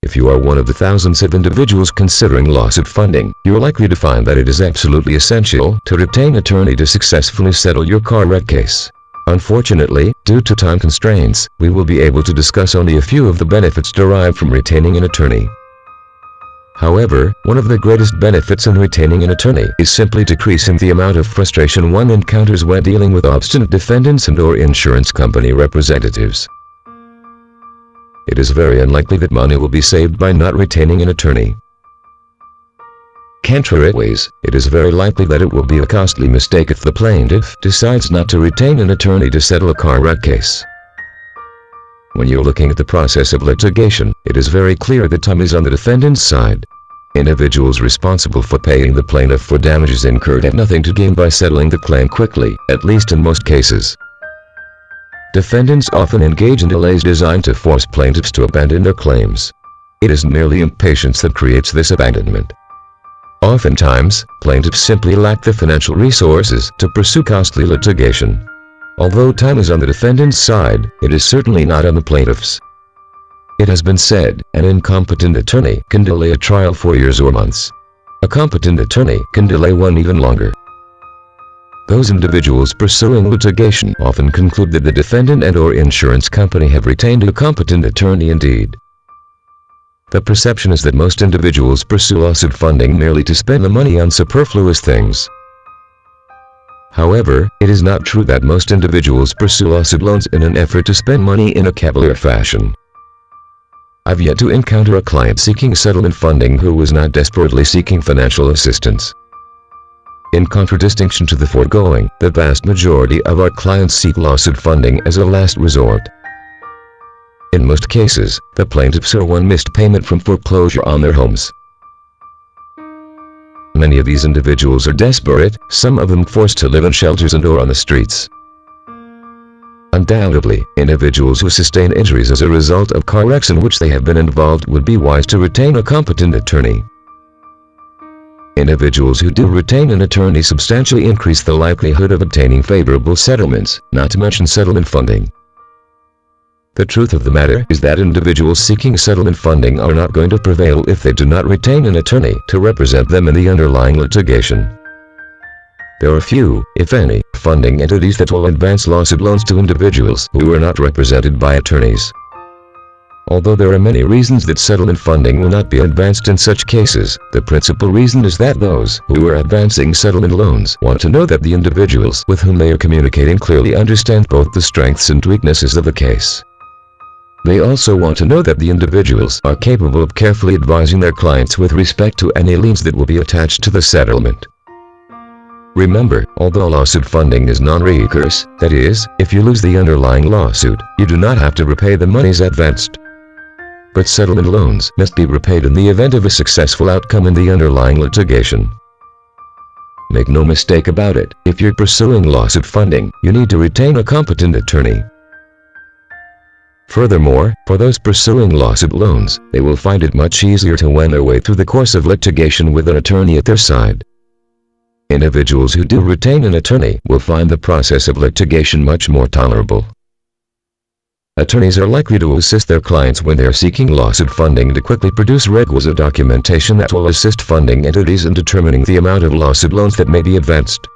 If you are one of the thousands of individuals considering lawsuit funding, you are likely to find that it is absolutely essential to retain an attorney to successfully settle your car wreck case. Unfortunately, due to time constraints, we will be able to discuss only a few of the benefits derived from retaining an attorney. However, one of the greatest benefits in retaining an attorney is simply decreasing the amount of frustration one encounters when dealing with obstinate defendants and/or insurance company representatives. It is very unlikely that money will be saved by not retaining an attorney. Contrariwise, it is very likely that it will be a costly mistake if the plaintiff decides not to retain an attorney to settle a car wreck case. When you're looking at the process of litigation, it is very clear that time is on the defendant's side. Individuals responsible for paying the plaintiff for damages incurred have nothing to gain by settling the claim quickly, at least in most cases. Defendants often engage in delays designed to force plaintiffs to abandon their claims. It is merely impatience that creates this abandonment. Oftentimes, plaintiffs simply lack the financial resources to pursue costly litigation. Although time is on the defendant's side, it is certainly not on the plaintiff's. It has been said, an incompetent attorney can delay a trial for years or months. A competent attorney can delay one even longer. Those individuals pursuing litigation often conclude that the defendant and/or insurance company have retained a competent attorney indeed. The perception is that most individuals pursue lawsuit funding merely to spend the money on superfluous things. However, it is not true that most individuals pursue lawsuit loans in an effort to spend money in a cavalier fashion. I've yet to encounter a client seeking settlement funding who was not desperately seeking financial assistance. In contradistinction to the foregoing, the vast majority of our clients seek lawsuit funding as a last resort. In most cases, the plaintiffs are one missed payment from foreclosure on their homes. Many of these individuals are desperate, some of them forced to live in shelters and/or on the streets. Undoubtedly, individuals who sustain injuries as a result of car wrecks in which they have been involved would be wise to retain a competent attorney. Individuals who do retain an attorney substantially increase the likelihood of obtaining favorable settlements, not to mention settlement funding. The truth of the matter is that individuals seeking settlement funding are not going to prevail if they do not retain an attorney to represent them in the underlying litigation. There are few, if any, funding entities that will advance lawsuit loans to individuals who are not represented by attorneys. Although there are many reasons that settlement funding will not be advanced in such cases, the principal reason is that those who are advancing settlement loans want to know that the individuals with whom they are communicating clearly understand both the strengths and weaknesses of the case. They also want to know that the individuals are capable of carefully advising their clients with respect to any liens that will be attached to the settlement. Remember, although lawsuit funding is non-recourse, that is, if you lose the underlying lawsuit, you do not have to repay the monies advanced. But settlement loans must be repaid in the event of a successful outcome in the underlying litigation. Make no mistake about it, if you're pursuing lawsuit funding, you need to retain a competent attorney. Furthermore, for those pursuing lawsuit loans, they will find it much easier to wend their way through the course of litigation with an attorney at their side. Individuals who do retain an attorney will find the process of litigation much more tolerable. Attorneys are likely to assist their clients when they are seeking lawsuit funding to quickly produce requisite documentation that will assist funding entities in determining the amount of lawsuit loans that may be advanced.